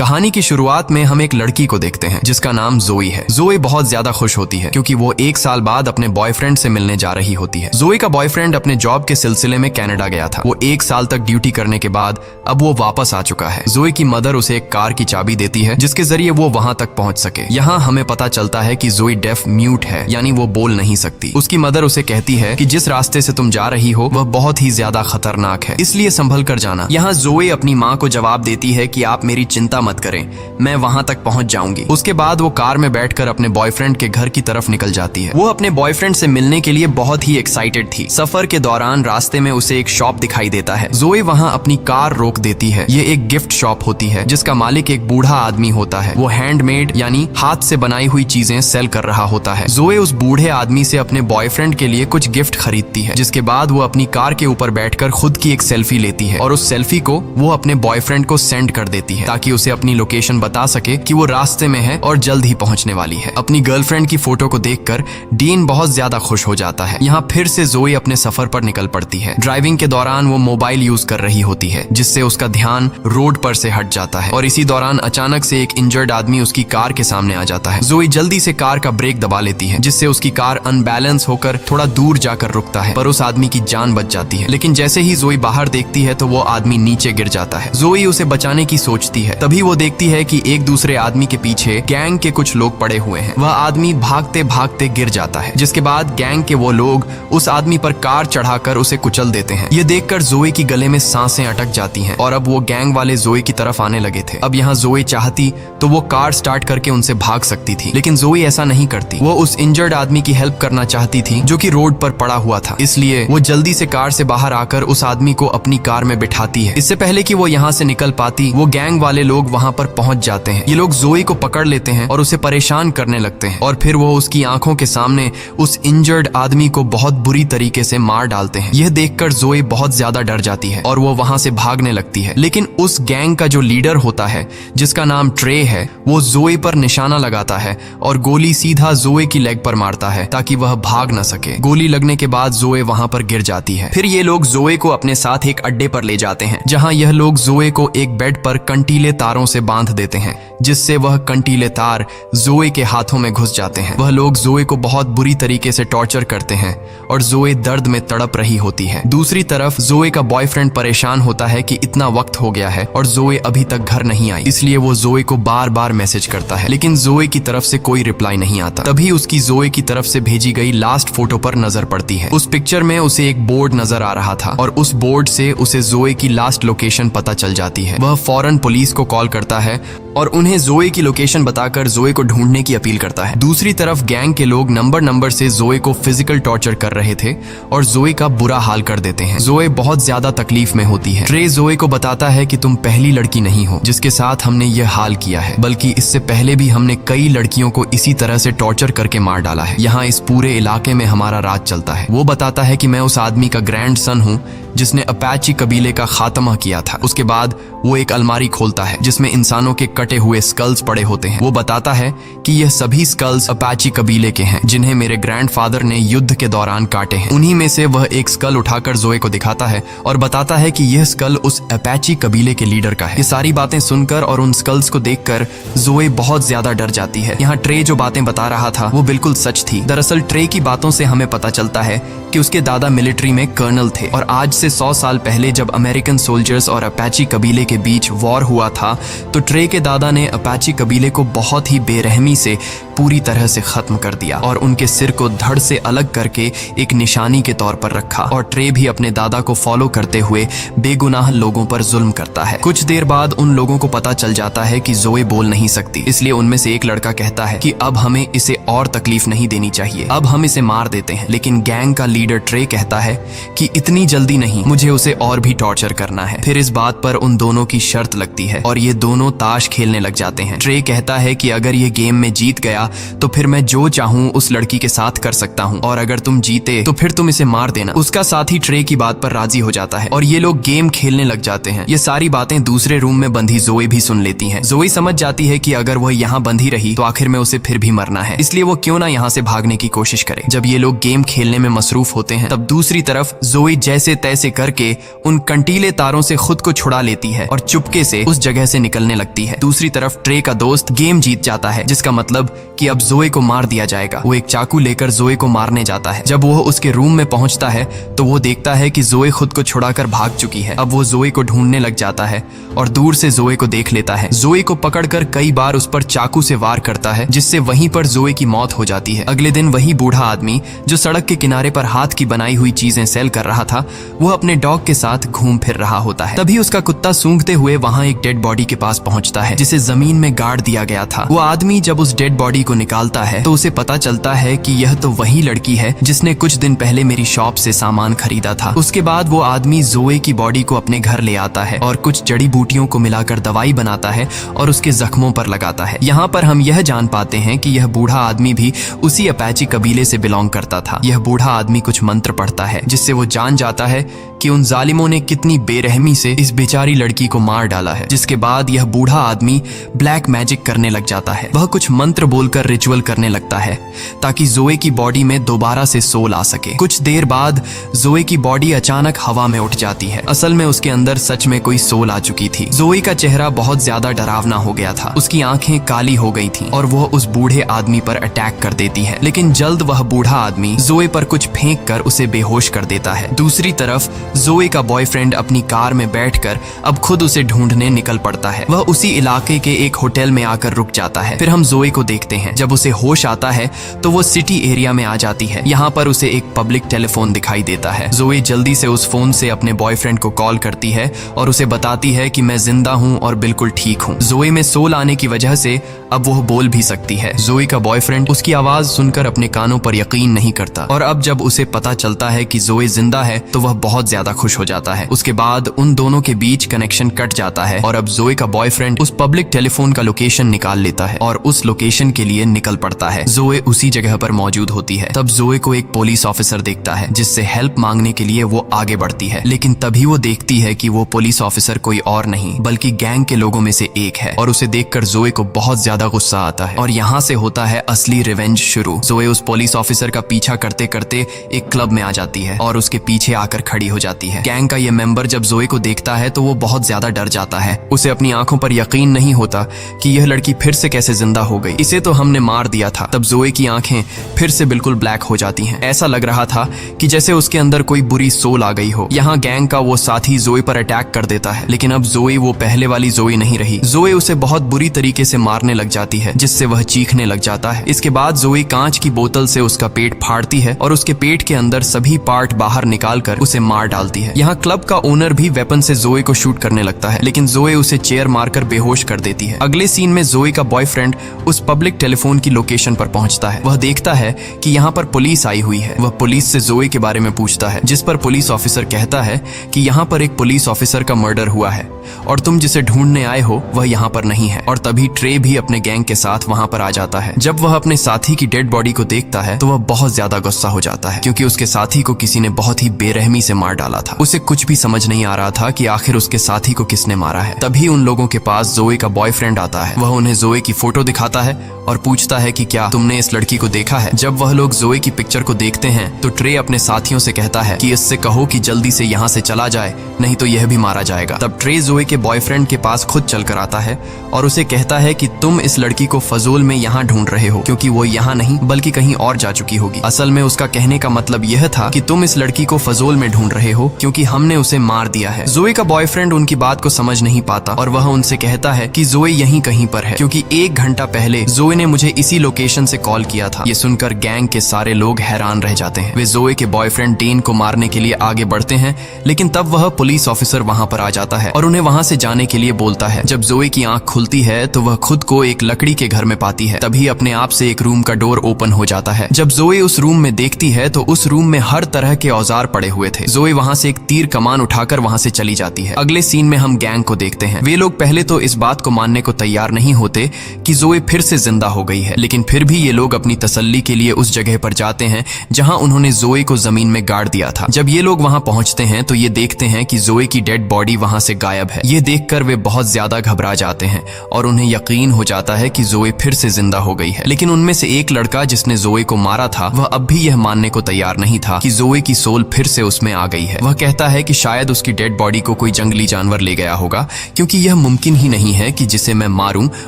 कहानी की शुरुआत में हम एक लड़की को देखते हैं जिसका नाम जोई है। जोई बहुत ज्यादा खुश होती है क्योंकि वो 1 साल बाद अपने बॉयफ्रेंड से मिलने जा रही होती है। जोई का बॉयफ्रेंड अपने जॉब के सिलसिले में कनाडा गया था। वो 1 साल तक ड्यूटी करने के बाद अब वो वापस आ चुका है। जोई की मदर उसे एक कार की चाबी देती है जिसके जरिए वो वहां तक पहुंच सके। यहाँ हमें पता चलता है कि जोई डेफ म्यूट है, यानी वो बोल नहीं सकती। उसकी मदर उसे कहती है कि जिस रास्ते से तुम जा रही हो वह बहुत ही ज्यादा खतरनाक है, इसलिए संभल कर जाना। यहाँ जोई अपनी माँ को जवाब देती है कि आप मेरी चिंता मत करें, मैं वहां तक पहुंच जाऊंगी। उसके बाद वो कार में बैठकर अपने बॉयफ्रेंड के घर की तरफ निकल जाती है। वो अपने बॉयफ्रेंड से मिलने के लिए बहुत ही एक्साइटेड थी। सफर के दौरान रास्ते में उसे एक शॉप दिखाई देता है। जोई वहां अपनी कार रोक देती है। ये एक गिफ्ट शॉप होती है जिसका मालिक एक बूढ़ा आदमी होता है। वो हैंडमेड यानी हाथ से बनाई हुई चीजें सेल कर रहा होता है। जोई उस बूढ़े आदमी से अपने बॉयफ्रेंड के लिए कुछ गिफ्ट खरीदती है, जिसके बाद वो अपनी कार के ऊपर बैठकर खुद की एक सेल्फी लेती है और उस सेल्फी को वो अपने बॉयफ्रेंड को सेंड कर देती है ताकि उसे अपनी लोकेशन बता सके कि वो रास्ते में है और जल्द ही पहुंचने वाली है। अपनी गर्लफ्रेंड की फोटो को देखकर डीन बहुत ज्यादा खुश हो जाता है। यहाँ फिर से जोई अपने सफर पर निकल पड़ती है। ड्राइविंग के दौरान वो मोबाइल यूज कर रही होती है जिससे उसका ध्यान रोड पर से हट जाता है और इसी दौरान अचानक से एक इंजर्ड आदमी उसकी कार के सामने आ जाता है। जोई जल्दी से कार का ब्रेक दबा लेती है जिससे उसकी कार अनबैलेंस होकर थोड़ा दूर जाकर रुकता है, पर उस आदमी की जान बच जाती है। लेकिन जैसे ही जोई बाहर देखती है तो वो आदमी नीचे गिर जाता है। जोई उसे बचाने की सोचती है, तभी वो देखती है कि एक दूसरे आदमी के पीछे गैंग के कुछ लोग पड़े हुए हैं। वह आदमी भागते भागते गिर जाता है, जिसके बाद गैंग के वो लोग उस आदमी पर कार चढ़ाकर उसे कुचल देते हैं। ये देखकर जोई की गले में सांसें अटक जाती हैं और अब वो गैंग वाले जोई की तरफ आने लगे थे। अब यहाँ जोई चाहती तो वो कार स्टार्ट करके उनसे भाग सकती थी, लेकिन जोई ऐसा नहीं करती। वो उस इंजर्ड आदमी की हेल्प करना चाहती थी जो कि रोड पर पड़ा हुआ था, इसलिए वो जल्दी से कार से बाहर आकर उस आदमी को अपनी कार में बिठाती है। इससे पहले कि वो यहाँ से निकल पाती, वो गैंग वाले लोग वहाँ पर पहुंच जाते हैं। ये लोग जोई को पकड़ लेते हैं और उसे परेशान करने लगते हैं और फिर वो उसकी आंखों के सामने उस इंजर्ड आदमी को बहुत बुरी तरीके से मार डालते हैं। यह देखकर जोई बहुत ज्यादा डर जाती है और वो वहां से भागने लगती है। लेकिन उस गैंग का जो लीडर होता है जिसका नाम ट्रे है, वो जोई पर निशाना लगाता है और गोली सीधा जोई की लेग पर मारता है ताकि वह भाग न सके। गोली लगने के बाद जोई वहां पर गिर जाती है। फिर ये लोग जोई को अपने साथ एक अड्डे पर ले जाते हैं जहां यह लोग जोई को एक बेड पर कंटीले तारों से बांध देते हैं, जिससे वह कंटीले तार जोई के हाथों में घुस जाते हैं। वह लोग जोई को बहुत बुरी तरीके से टॉर्चर करते हैं और जोई दर्द में तड़प रही होती है। दूसरी तरफ जोई का बॉयफ्रेंड परेशान होता है कि इतना वक्त हो गया है और जोई अभी तक घर नहीं आई, इसलिए वो जोई को बार बार मैसेज करता है, लेकिन जोई की तरफ से कोई रिप्लाई नहीं आता। तभी उसकी जोई की तरफ से भेजी गई लास्ट फोटो पर नजर पड़ती है। उस पिक्चर में उसे एक बोर्ड नजर आ रहा था और उस बोर्ड से उसे जोई की लास्ट लोकेशन पता चल जाती है। वह फौरन पुलिस को कॉल करता है और उन्हें जोई की लोकेशन बताकर जोई को ढूंढने की अपील करता है। दूसरी तरफ गैंग के लोग नंबर से जोई को फिजिकल टॉर्चर कर रहे थे और जोई का बुरा हाल कर देते हैं। जोई बहुत ज्यादा तकलीफ में होती है। ट्रे जोई को बताता है कि तुम पहली लड़की नहीं हो जिसके साथ हमने यह हाल किया है, बल्कि इससे पहले भी हमने कई लड़कियों को इसी तरह से टॉर्चर करके मार डाला है। यहाँ इस पूरे इलाके में हमारा राज चलता है। वो बताता है कि मैं उस आदमी का ग्रैंडसन हूँ जिसने अपाची कबीले का खात्मा किया था। उसके बाद वो एक अलमारी खोलता है जिसमें इंसानों के कटे हुए स्कल्स पड़े होते हैं। वो बताता है कि यह सभी स्कल्स अपाची कबीले के हैं जिन्हें मेरे ग्रैंडफादर ने युद्ध के दौरान काटे हैं। उन्हीं में से वह एक स्कल उठाकर जोई को दिखाता है और बताता है कि यह स्कल उस अपाची कबीले के लीडर का है। ये सारी बातें सुनकर और उन स्कल्स को देखकर जोई बहुत ज्यादा डर जाती है। यहाँ ट्रे जो बातें बता रहा था वो बिल्कुल सच थी। दरअसल ट्रे की बातों से हमें पता चलता है कि उसके दादा मिलिट्री में कर्नल थे और आज से 100 साल पहले जब अमेरिकन सोल्जर्स और अपाची कबीले के बीच वॉर हुआ था तो ट्रे के दादा ने अपाची कबीले को बहुत ही बेरहमी से पूरी तरह से खत्म कर दिया और उनके सिर को धड़ से अलग करके एक निशानी के तौर पर रखा। और ट्रे भी अपने दादा को फॉलो करते हुए बेगुनाह लोगों पर जुल्म करता है। कुछ देर बाद उन लोगों को पता चल जाता है कि जोई बोल नहीं सकती, इसलिए उनमें से एक लड़का कहता है कि अब हमें इसे और तकलीफ नहीं देनी चाहिए, अब हम इसे मार देते हैं। लेकिन गैंग का लीडर ट्रे कहता है कि इतनी जल्दी नहीं, मुझे उसे और भी टॉर्चर करना है। फिर इस बात पर उन दोनों की शर्त लगती है और ये दोनों ताश खेलने लग जाते हैं। ट्रे कहता है कि अगर ये गेम में जीत गया गया तो फिर मैं जो चाहूँ उस लड़की के साथ कर सकता हूँ, और अगर तुम जीते तो फिर तुम इसे मार देना। उसका साथी ट्रे की बात पर राजी हो जाता है और ये लोग गेम खेलने लग जाते हैं। ये सारी बातें दूसरे रूम में बंधी जोई भी सुन लेती है। जोई समझ जाती है कि अगर वह यहाँ बंधी रही तो आखिर में उसे फिर भी मरना है, इसलिए वो क्यों ना यहाँ से भागने की कोशिश करे। जब ये लोग गेम खेलने में मसरूफ होते हैं तब दूसरी तरफ जोई जैसे तैसे करके उन कंटीले तारों से खुद को छुड़ा लेती है और चुपके से उस जगह से निकलने लगती है। दूसरी तरफ ट्रे का दोस्त गेम जीत जाता है, जिसका मतलब कि अब जोई को मार दिया जाएगा। वो एक चाकू लेकर जोई को मारने जाता है। जब वो उसके रूम में पहुंचता है तो वो देखता है कि जोई खुद को छुड़ाकर भाग चुकी है। अब वो जोई को ढूंढने लग जाता है और दूर से जोई को देख लेता है। जोई को पकड़कर कई बार उस पर चाकू से वार करता है, जिससे वहीं पर जोई की मौत हो जाती है। अगले दिन वही बूढ़ा आदमी जो सड़क के किनारे पर हाथ की बनाई हुई चीजें सेल कर रहा था, वो अपने डॉग के साथ घूम फिर रहा होता है। तभी उसका कुत्ता सूंघते हुए वहां एक डेड बॉडी के पास पहुंचता है, जिसे जमीन में गाड़ दिया गया था। वो आदमी जब उस डेड बॉडी को निकालता है तो उसे पता चलता है कि यह तो वही लड़की है जिसने कुछ दिन पहले मेरी शॉप से सामान खरीदा था। उसके बाद वो आदमी जोए की बॉडी को अपने घर ले आता है और कुछ जड़ी बूटियों को मिलाकर दवाई बनाता है और उसके जख्मों पर लगाता है। यहाँ पर हम यह जान पाते हैं कि यह बूढ़ा आदमी भी उसी अपाची कबीले से बिलोंग करता था। यह बूढ़ा आदमी कुछ मंत्र पढ़ता है, जिससे वो जान जाता है कि उन जालिमों ने कितनी बेरहमी से इस बेचारी लड़की को मार डाला है। जिसके बाद यह बूढ़ा आदमी ब्लैक मैजिक करने लग जाता है। वह कुछ मंत्र बोलकर रिचुअल करने लगता है ताकि जोए की बॉडी में दोबारा से सोल आ सके। कुछ देर बाद जोए की बॉडी अचानक हवा में उठ जाती है। असल में उसके अंदर सच में कोई सोल आ चुकी थी। जोए का चेहरा बहुत ज्यादा डरावना हो गया था। उसकी आंखें काली हो गई थीं और वह उस बूढ़े आदमी पर अटैक कर देती है, लेकिन जल्द वह बूढ़ा आदमी जोए पर कुछ फेंक कर उसे बेहोश कर देता है। दूसरी तरफ जोए का बॉयफ्रेंड अपनी कार में बैठकर अब खुद उसे ढूंढने निकल पड़ता है। वह उसी इलाके के एक होटल में आकर रुक जाता है। फिर हम जोए को देखते हैं। जब उसे होश आता है तो वो सिटी एरिया में आ जाती है। यहाँ पर उसे एक पब्लिक टेलीफोन दिखाई देता है। जोए जल्दी से उस फोन से अपने बॉयफ्रेंड को कॉल करती है और उसे बताती है कि मैं जिंदा हूँ और बिल्कुल ठीक हूँ। जोए में सोल आने की वजह से अब वो बोल भी सकती है। जोए का बॉयफ्रेंड उसकी आवाज सुनकर अपने कानों पर यकीन नहीं करता और अब जब उसे पता चलता है कि जोए जिंदा है तो वह बहुत ज्यादा खुश हो जाता है। उसके बाद उन दोनों के बीच कनेक्शन कट जाता है और अब जोए का बॉयफ्रेंड उस पब्लिक टेलीफोन का लोकेशन निकाल लेता है और उस लोकेशन के लिए निकल पड़ता है। जोए उसी जगह पर मौजूद होती है। तब जोए को एक पुलिस ऑफिसर देखता है, जिससे हेल्प मांगने के लिए वो आगे बढ़ती है, लेकिन तभी वो देखती है कि वो पुलिस ऑफिसर कोई और नहीं बल्कि गैंग के लोगों में से एक है और उसे देखकर जोए को बहुत ज्यादा गुस्सा आता है और यहाँ से होता है असली रिवेंज शुरू। जोए उस पुलिस ऑफिसर का पीछा करते करते एक क्लब में आ जाती है और उसके पीछे आकर खड़ी हो जाती है। गैंग का ये मेंबर जब जोए को देखता है तो वो बहुत ज्यादा डर जाता है। उसे अपनी आंखों पर यकीन नहीं होता कि यह लड़की फिर से कैसे जिंदा हो गई। इसे तो हमने मार दिया था। तब जोए की आंखें फिर से बिल्कुल ब्लैक हो जाती हैं। ऐसा लग रहा था कि जैसे उसके अंदर कोई बुरी सोल आ गई हो। यहाँ गैंग का वो साथी जोए पर अटैक कर देता है, लेकिन अब जोए वो पहले वाली जोए नहीं रही। जोए उसे बहुत बुरी तरीके से मारने लग जाती है, जिससे वह चीखने लग जाता है। इसके बाद जोए कांच की बोतल से उसका पेट फाड़ती है और उसके पेट के अंदर सभी पार्ट बाहर निकालकर उसे मार डालती है। यहाँ क्लब का ओनर भी वेपन से जोए को शूट करने लगता है, लेकिन जोए उसे चेयर मारकर बेहोश कर देती है। अगले सीन में जोए का बॉयफ्रेंड उस पब्लिक टेलीफोन की लोकेशन पर पहुंचता है। वह देखता है कि यहाँ पर पुलिस आई हुई है। वह पुलिस से जोए के बारे में पूछता है, जिस पर पुलिस ऑफिसर कहता है कि यहाँ पर एक पुलिस ऑफिसर का मर्डर हुआ है और तुम जिसे ढूंढने आए हो वह यहाँ पर नहीं है। और तभी ट्रे भी अपने गैंग के साथ वहाँ पर आ जाता है। जब वह अपने साथी की डेड बॉडी को देखता है तो वह बहुत ज्यादा गुस्सा हो जाता है, क्योंकि उसके साथी को किसी ने बहुत ही बेरहमी से मार डाला था। उसे कुछ भी समझ नहीं आ रहा था कि आखिर उसके साथी को किसने मारा है। तभी उन लोगों के पास जोए का बॉयफ्रेंड आता है। वह उन्हें जोए की फोटो दिखाता है और पूछता है कि क्या तुमने इस लड़की को देखा है। जब वह लोग जोए की पिक्चर को देखते हैं तो ट्रे अपने साथियों से कहता है कि इससे कहो कि जल्दी से यहाँ से चला जाए, नहीं तो यह भी मारा जाएगा। तब ट्रे जोए के बॉयफ्रेंड के पास खुद चल कर आता है और उसे कहता है कि तुम इस लड़की को फजूल में यहाँ ढूंढ रहे हो, क्योंकि वो यहाँ नहीं बल्कि कहीं और जा चुकी होगी। असल में उसका कहने का मतलब यह था कि तुम इस लड़की को फजूल में ढूंढ रहे हो क्योंकि हमने उसे मार दिया है। जोए का बॉयफ्रेंड उनकी बात को समझ नहीं पाता और वह उनसे कहता है कि जोए यहीं कहीं पर है, क्योंकि 1 घंटा पहले जोए ने मुझे इसी लोकेशन से कॉल किया था। ये सुनकर गैंग के सारे लोग हैरान रह जाते हैं। वे जोए के बॉयफ्रेंड डेन को मारने के लिए आगे बढ़ते हैं, लेकिन तब वह पुलिस ऑफिसर वहां पर आ जाता है और उन्हें वहाँ से जाने के लिए बोलता है। जब जोए की आंख खुलती है तो वह खुद को एक लकड़ी के घर में पाती है। तभी अपने आप से एक रूम का डोर ओपन हो जाता है। जब जोए उस रूम में देखती है तो उस रूम में हर तरह के औजार पड़े हुए थे। जोए वहाँ से एक तीर कमान उठाकर वहाँ से चली जाती है। अगले सीन में हम गैंग को देखते हैं। वे लोग पहले तो इस बात को मानने को तैयार नहीं होते कि जोए फिर से जिंदा हो गई है, लेकिन फिर भी ये लोग अपनी तसल्ली के लिए उस जगह पर जाते हैं जहां उन्होंने जोए को जमीन में गाड़ दिया था। जब ये लोग वहां पहुंचते हैं तो ये देखते हैं कि जोए की डेड बॉडी वहां से गायब है। ये देखकर वे बहुत ज्यादा घबरा जाते हैं और उन्हें यकीन हो जाता है कि जोए फिर से जिंदा हो गई है। लेकिन उनमें से एक लड़का जिसने जोए को मारा था वह अब भी यह मानने को तैयार नहीं था कि जोए की सोल फिर से उसमें आ गई है। वह कहता है कि शायद उसकी डेड बॉडी को कोई जंगली जानवर ले गया होगा, क्योंकि यह मुमकिन ही नहीं है कि जिसे मैं मारूं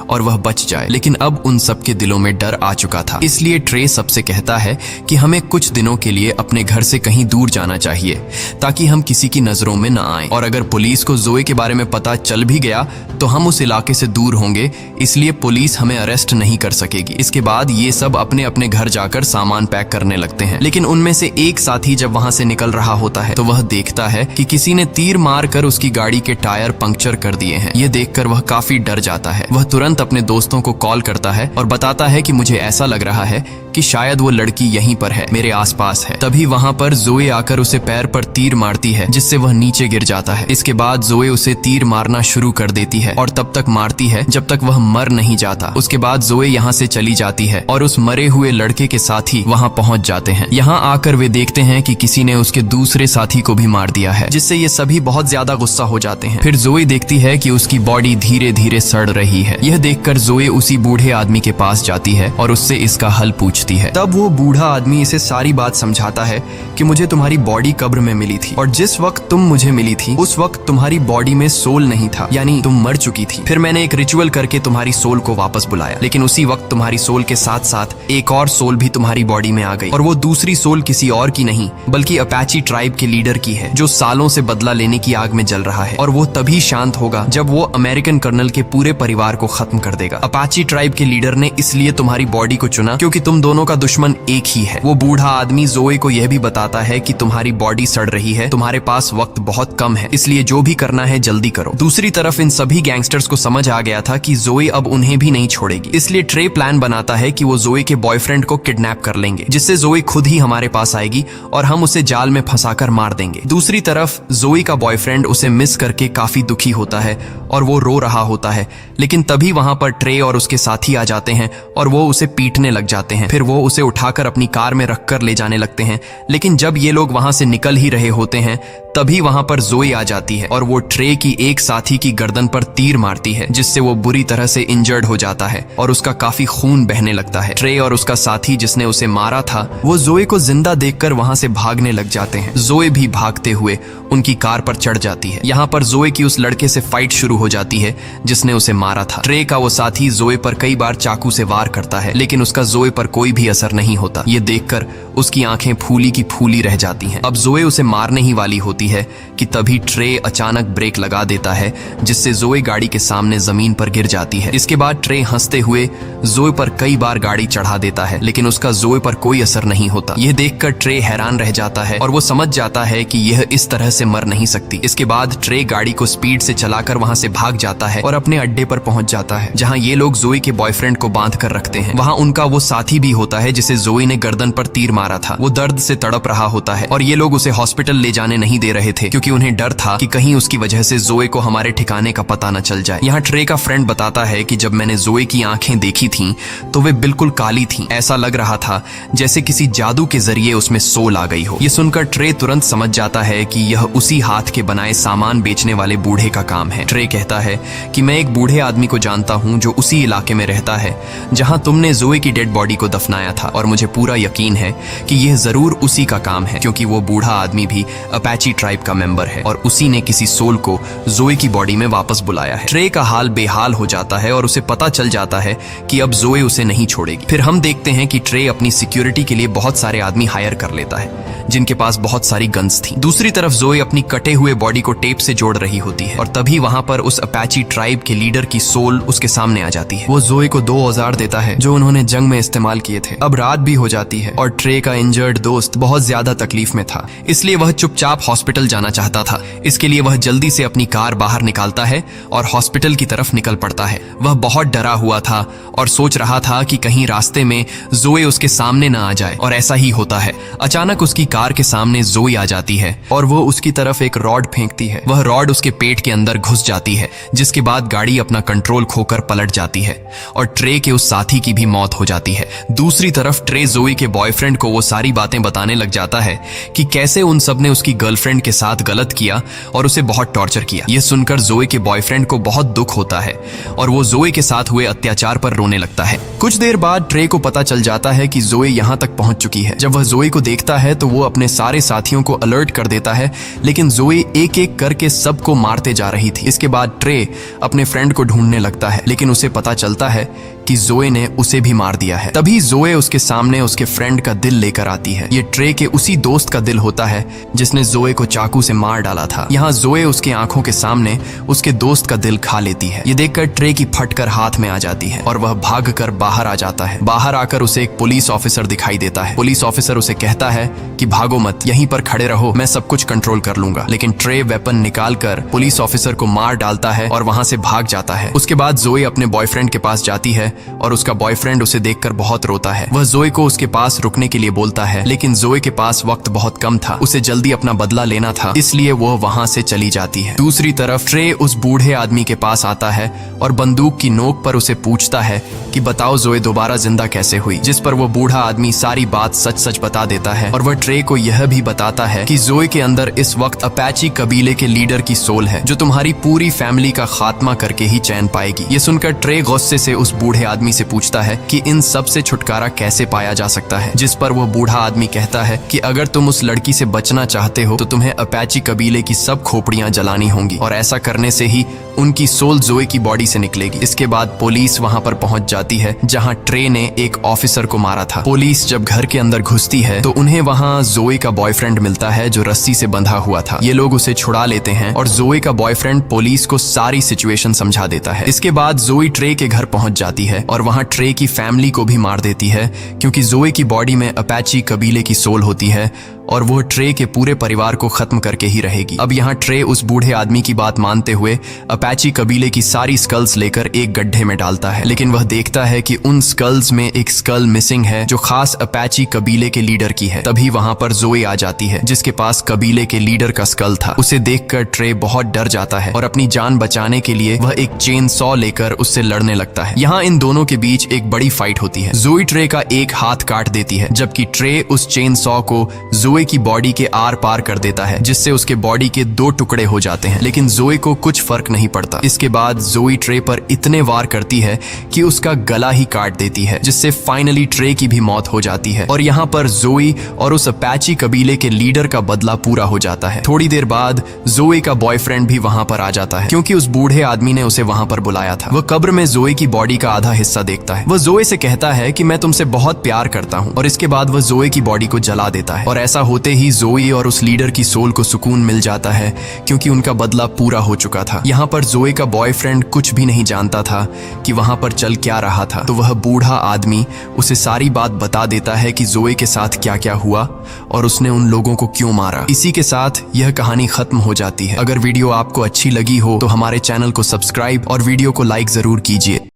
और वह बच जाए। लेकिन अब उन सबके दिलों में डर आ चुका था। इसलिए ट्रे सबसे कहता है कि हमें कुछ दिनों के लिए अपने घर से कहीं दूर जाना चाहिए ताकि हम किसी की नजरों में न आए, और अगर पुलिस को जोए के बारे में पता चल भी गया तो हम उस इलाके से दूर होंगे, इसलिए पुलिस हमें अरेस्ट नहीं कर सकेगी। इसके बाद ये सब अपने अपने घर जाकर सामान पैक करने लगते हैं। लेकिन उनमें से एक साथी जब वहां से निकल रहा होता है तो वह देखता है कि किसी ने तीर मारकर उसकी गाड़ी के टायर पंक्चर कर दिए हैं। ये देखकर वह काफी डर जाता है। वह तुरंत अपने दोस्तों को कॉल करता है और बताता है कि मुझे ऐसा लग रहा है कि शायद वो लड़की यहीं पर है, मेरे आसपास है। तभी वहां पर जोए आकर उसे पैर पर तीर मारती है जिससे वह नीचे गिर जाता है। इसके बाद जोए उसे तीर मारना शुरू कर देती है और तब तक मारती है जब तक वह मर नहीं जाता। उसके बाद जोए यहाँ से चली जाती है और उस मरे हुए लड़के के साथी वहाँ पहुँच जाते हैं। यहाँ आकर वे देखते हैं कि किसी ने उसके दूसरे साथी को भी मार दिया है, जिससे ये सभी बहुत ज्यादा गुस्सा हो जाते हैं। फिर जोए देखती है कि उसकी बॉडी धीरे धीरे सड़ रही है। यह देखकर जोए उसी बूढ़े आदमी के पास जाती है और उससे इसका हल पूछती है। तब वो बूढ़ा आदमी इसे सारी बात समझाता है कि मुझे तुम्हारी बॉडी कब्र में मिली थी और जिस वक्त तुम मुझे मिली थी उस वक्त तुम्हारी बॉडी में सोल नहीं था, यानी तुम मर चुकी थी। फिर मैंने एक रिचुअल करके तुम्हारी सोल को वापस बुलाया, लेकिन उसी वक्त तुम्हारी सोल के साथ साथ एक और सोल भी तुम्हारी बॉडी में आ गई, और वो दूसरी सोल किसी और की नहीं बल्कि अपाची ट्राइब के लीडर की है, जो सालों से बदला लेने की आग में जल रहा है। और वो तभी शांत होगा जब वो अमेरिकन कर्नल के पूरे परिवार को खत्म कर देगा। अपाची ट्राइब के लीडर ने इसलिए तुम्हारी बॉडी को चुना क्योंकि तुम दोनों का दुश्मन एक ही है। वो बूढ़ा आदमी जोए को यह भी बताता है कि तुम्हारी बॉडी सड़ रही है, तुम्हारे पास वक्त बहुत कम है, इसलिए जो भी करना है जल्दी करो। दूसरी तरफ इन सभी गैंगस्टर्स को समझ आ गया था कि जोए अब उन्हें भी नहीं छोड़ेगी, इसलिए ट्रे प्लान बनाता है कि वो जोए के बॉयफ्रेंड को किडनैप कर लेंगे, जिससे जोए खुद ही हमारे पास आएगी और हम उसे जाल में फंसाकर मार देंगे। दूसरी तरफ जोए का बॉयफ्रेंड उसे मिस करके काफी दुखी होता है और वो रो रहा होता है, लेकिन तभी वहां पर ट्रे और उसके साथी आ जाते हैं और वो उसे पीटने लग जाते हैं। फिर वो उसे उठाकर अपनी कार में रखकर ले जाने लगते हैं, लेकिन जब ये लोग वहां से निकल ही रहे होते हैं तभी वहां पर जोए आ जाती है और वो ट्रे की एक साथी की गर्दन पर तीर मारती है, जिससे वो बुरी तरह से इंजर्ड हो जाता है और उसका काफी खून बहने लगता है। ट्रे और उसका साथी जिसने उसे मारा था वो जोए को जिंदा देखकर वहां से भागने लग जाते हैं। जोए भी भागते हुए उनकी कार पर चढ़ जाती है। यहाँ पर जोए की उस लड़के से फाइट शुरू हो जाती है जिसने उसे मारा था। ट्रे का वो साथी जोए पर कई बार चाकू से वार करता है, लेकिन उसका जोए पर कोई भी असर नहीं होता। ये देखकर उसकी आंखें फूली की फूली रह जाती हैं। अब जोए उसे मारने ही वाली होती है कि तभी ट्रे अचानक ब्रेक लगा देता है, जिससे जोए गाड़ी के सामने जमीन पर गिर जाती है। इसके बाद ट्रे हंसते हुए जोए पर कई बार गाड़ी चढ़ा देता है, लेकिन उसका जोए पर कोई असर नहीं होता। यह देखकर ट्रे हैरान रह जाता है और वो समझ जाता है कि यह इस तरह से मर नहीं सकती। इसके बाद ट्रे गाड़ी को स्पीड से चलाकर वहां से भाग जाता है और अपने अड्डे पर पहुंच जाता है, जहां ये लोग जोए के बॉयफ्रेंड को बांध कर रखते हैं। वहां उनका वो साथी भी होता है जिसे जोए ने गर्दन पर तीर मारा था। वो दर्द से तड़प रहा होता है और ये लोग उसे हॉस्पिटल ले जाने नहीं दे रहे थे, क्योंकि उन्हें डर था कि कहीं उसकी वजह से जोए को हमारे ठिकाने का पता न चल जाए। यहाँ ट्रे का फ्रेंड बताता है कि जब मैंने जोए की आंखें देखी थीं तो वे बिल्कुल काली थीं। ऐसा लग रहा था जैसे किसी जादू के जरिए उसमें सोल आ गई हो। ये सुनकर ट्रे तुरंत समझ जाता है कि यह उसी हाथ के बनाए सामान बेचने वाले बूढ़े का काम है। ट्रे कहता है कि मैं एक बूढ़े आदमी को जानता हूँ जो उसी इलाके में रहता है जहाँ तुमने जोए की डेड बॉडी को दफनाया था, और मुझे पूरा यकीन है कि यह जरूर उसी का काम है, क्योंकि वो बूढ़ा आदमी भी अपाची ट्राइब का मेंबर है और उसी ने किसी सोल को जोए की बॉडी में वापस बुलाया है। ट्रे का हाल बेहाल हो जाता है और उसे पता चल जाता है कि अब जोए उसे नहीं छोड़ेगी। फिर हम देखते हैं कि ट्रे अपनी सिक्योरिटी के लिए बहुत सारे आदमी हायर कर लेता है जिनके पास बहुत सारी गन्स थी। दूसरी तरफ जोए जोए अपनी कटे हुए बॉडी को टेप से जोड़ रही होती है और तभी वहां पर उस अपाची ट्राइब के लीडर की सोल उसके सामने आ जाती है। वो जोए को 2 औजार देता है जो उन्होंने जंग में इस्तेमाल किए थे। अब रात भी हो जाती है और ट्रे का इंजर्ड दोस्त बहुत ज्यादा तकलीफ में था, इसलिए वह चुपचाप हॉस्पिटल जाना चाहता था। इसके लिए वह जल्दी से अपनी कार बाहर निकालता है और हॉस्पिटल की तरफ निकल पड़ता है। वह बहुत डरा हुआ था और सोच रहा था कि कहीं रास्ते में जोए उसके सामने न आ जाए, और ऐसा ही होता है। अचानक उसकी कार के सामने जोए आ जाती है और वो उसकी तरफ एक रॉड फेंकती है। वह रॉड उसके पेट के अंदर घुस जाती है, जिसके बाद गाड़ी अपना कंट्रोल खोकर पलट जाती है और ट्रे के उस साथी की भी मौत हो जाती है। दूसरी तरफ ट्रे जोए के बॉयफ्रेंड को वो सारी बातें बताने लग जाता है कि कैसे उन सब ने उसकी गर्लफ्रेंड के साथ गलत किया और उसे बहुत टॉर्चर किया। यह सुनकर जोए के बॉयफ्रेंड को बहुत दुख होता है और वो जोए के साथ हुए अत्याचार पर रोने लगता है। कुछ देर बाद ट्रे को पता चल जाता है कि जोए यहाँ तक पहुंच चुकी है। जब वह जोए को देखता है तो वो अपने सारे साथियों को अलर्ट कर देता है, लेकिन जोए एक एक करके सबको मारते जा रही थी। इसके बाद ट्रे अपने फ्रेंड को ढूंढने लगता है, लेकिन उसे पता चलता है कि जोए ने उसे भी मार दिया है। तभी जोए उसके सामने उसके फ्रेंड का दिल लेकर आती है। ये ट्रे के उसी दोस्त का दिल होता है जिसने जोए को चाकू से मार डाला था। यहाँ जोए उसके आंखों के सामने उसके दोस्त का दिल खा लेती है। ये देखकर ट्रे की फटकर हाथ में आ जाती है और वह भागकर बाहर आ जाता है। बाहर आकर उसे एक पुलिस ऑफिसर दिखाई देता है। पुलिस ऑफिसर उसे कहता है कि भागो मत, यहीं पर खड़े रहो, मैं सब कुछ कंट्रोल कर लूंगा। लेकिन ट्रे वेपन निकालकर पुलिस ऑफिसर को मार डालता है और वहां से भाग जाता है। उसके बाद जोए अपने बॉयफ्रेंड के पास जाती है और उसका बॉयफ्रेंड उसे देखकर बहुत रोता है। वह जोए को उसके पास रुकने के लिए बोलता है, लेकिन जोए के पास वक्त बहुत कम था। उसे जल्दी अपना बदला लेना था, इसलिए वो वहां से चली जाती है। दूसरी तरफ ट्रे उस बूढ़े आदमी के पास आता है और बंदूक की नोक पर उसे पूछता है कि बताओ जोए दोबारा जिंदा कैसे हुई, जिस पर वो बूढ़ा आदमी सारी बात सच सच बता देता है और वह ट्रे को यह भी बताता है कि जोए के अंदर इस वक्त अपाची कबीले के लीडर की सोल है जो तुम्हारी पूरी फैमिली का खात्मा करके ही चैन पाएगी। ये सुनकर ट्रे गुस्से से उस बूढ़े आदमी से पूछता है कि इन सब से छुटकारा कैसे पाया जा सकता है, जिस पर वो बूढ़ा आदमी कहता है कि अगर तुम उस लड़की से बचना चाहते हो तो तुम्हें अपाची कबीले की सब खोपड़ियां जलानी होंगी और ऐसा करने से ही उनकी सोल जोए की बॉडी से निकलेगी। इसके बाद पुलिस वहां पर पहुंच जाती है जहां ट्रे ने एक ऑफिसर को मारा था। पुलिस जब घर के अंदर घुसती है तो उन्हें वहां जोए का बॉयफ्रेंड मिलता है जो रस्सी से बंधा हुआ था। ये लोग उसे छुड़ा लेते हैं और जोए का बॉयफ्रेंड पुलिस को सारी सिचुएशन समझा देता है। इसके बाद जोए ट्रे के घर पहुंच जाती है और वहां ट्रे की फैमिली को भी मार देती है, क्योंकि जोए की बॉडी में अपाची कबीले की सोल होती है और वो ट्रे के पूरे परिवार को खत्म करके ही रहेगी। अब यहाँ ट्रे उस बूढ़े आदमी की बात मानते हुए अपाची कबीले की सारी स्कल्स लेकर एक गड्ढे में डालता है, लेकिन वह देखता है कि उन स्कल्स में एक स्कल मिसिंग है जो खास अपाची कबीले के लीडर की है। तभी वहां पर जोए आ जाती है जिसके पास कबीले के लीडर का स्कल था। उसे देखकर ट्रे बहुत डर जाता है और अपनी जान बचाने के लिए वह एक चेन सॉ लेकर उससे लड़ने लगता है। यहाँ इन दोनों के बीच एक बड़ी फाइट होती है। जोए ट्रे का एक हाथ काट देती है, जबकि ट्रे उस चेन सॉ को जोए की बॉडी के आर पार कर देता है, जिससे उसके बॉडी के 2 टुकड़े हो जाते हैं, लेकिन जोए को कुछ फर्क नहीं पड़ता। इसके बाद जोए ट्रे पर इतने वार करती है कि उसका गला ही काट देती है, जिससे फाइनली ट्रे की भी मौत हो जाती है और यहाँ पर जोए और उस अपाची कबीले के लीडर का बदला पूरा हो जाता है। थोड़ी देर बाद जोए का बॉयफ्रेंड भी वहां पर आ जाता है, क्योंकि उस बूढ़े आदमी ने उसे वहां पर बुलाया था। वह कब्र में जोए की बॉडी का आधा हिस्सा देखता है। वह जोए से कहता है कि मैं तुमसे बहुत प्यार करता हूँ, और इसके बाद वह जोए की बॉडी को जला देता है और ऐसा होते ही जोए और उस लीडर की सोल को सुकून मिल जाता है, क्योंकि उनका बदला पूरा हो चुका था। यहाँ पर जोए का बॉयफ्रेंड कुछ भी नहीं जानता था कि वहां पर चल क्या रहा था, तो वह बूढ़ा आदमी उसे सारी बात बता देता है कि जोए के साथ क्या क्या हुआ और उसने उन लोगों को क्यों मारा। इसी के साथ यह कहानी खत्म हो जाती है। अगर वीडियो आपको अच्छी लगी हो तो हमारे चैनल को सब्सक्राइब और वीडियो को लाइक जरूर कीजिए।